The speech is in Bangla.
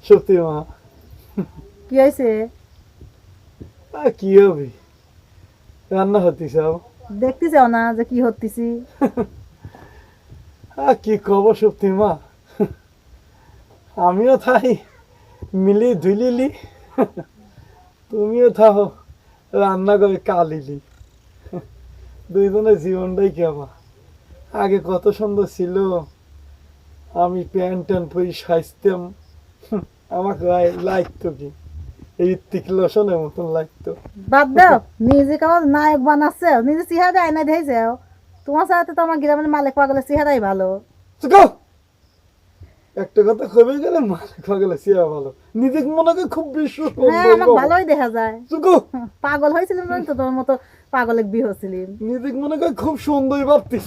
সত্যি মা, কি হয়েছে? আর কি হবে, রান্না হতিছে। দেখতে চাও না যে কি হতিছি? আর কি খবর সত্যি মা, আমিও থাই মিলি ধুলিলি, তুমিও থাও রান্না করে কালিলি। দুইজনের জীবনটাই কেমন, আগে কত সুন্দর ছিল। আমি প্যান্ট ট্যান্ট পরি সাজতাম, আমাকে লাগতো কি ঋত্বিক রোশনের মতন লাগতো। বাদ দাও, নিজে কেমন নায়ক বানাচ্ছে, নিজে চেহারা আয়না দেখেছে। তোমার সাথে তো আমার গ্রামের মালিক পাগলের চেহারাই ভালো। চুকো, একটা কথা কবে গেলে মালিক পাগলে সিয়া ভালো, নিজেকে মনে করে খুব বিশ্ব হ্যাঁ, সুন্দর আমার বাবা। ভালোই দেখা যায়। চুকো, পাগল হয়েছিলাম না তো তোমার মতো পাগলের বিয়ে হচ্ছিলাম। নিজেকে মনে করে খুব সুন্দর ভাবতিস।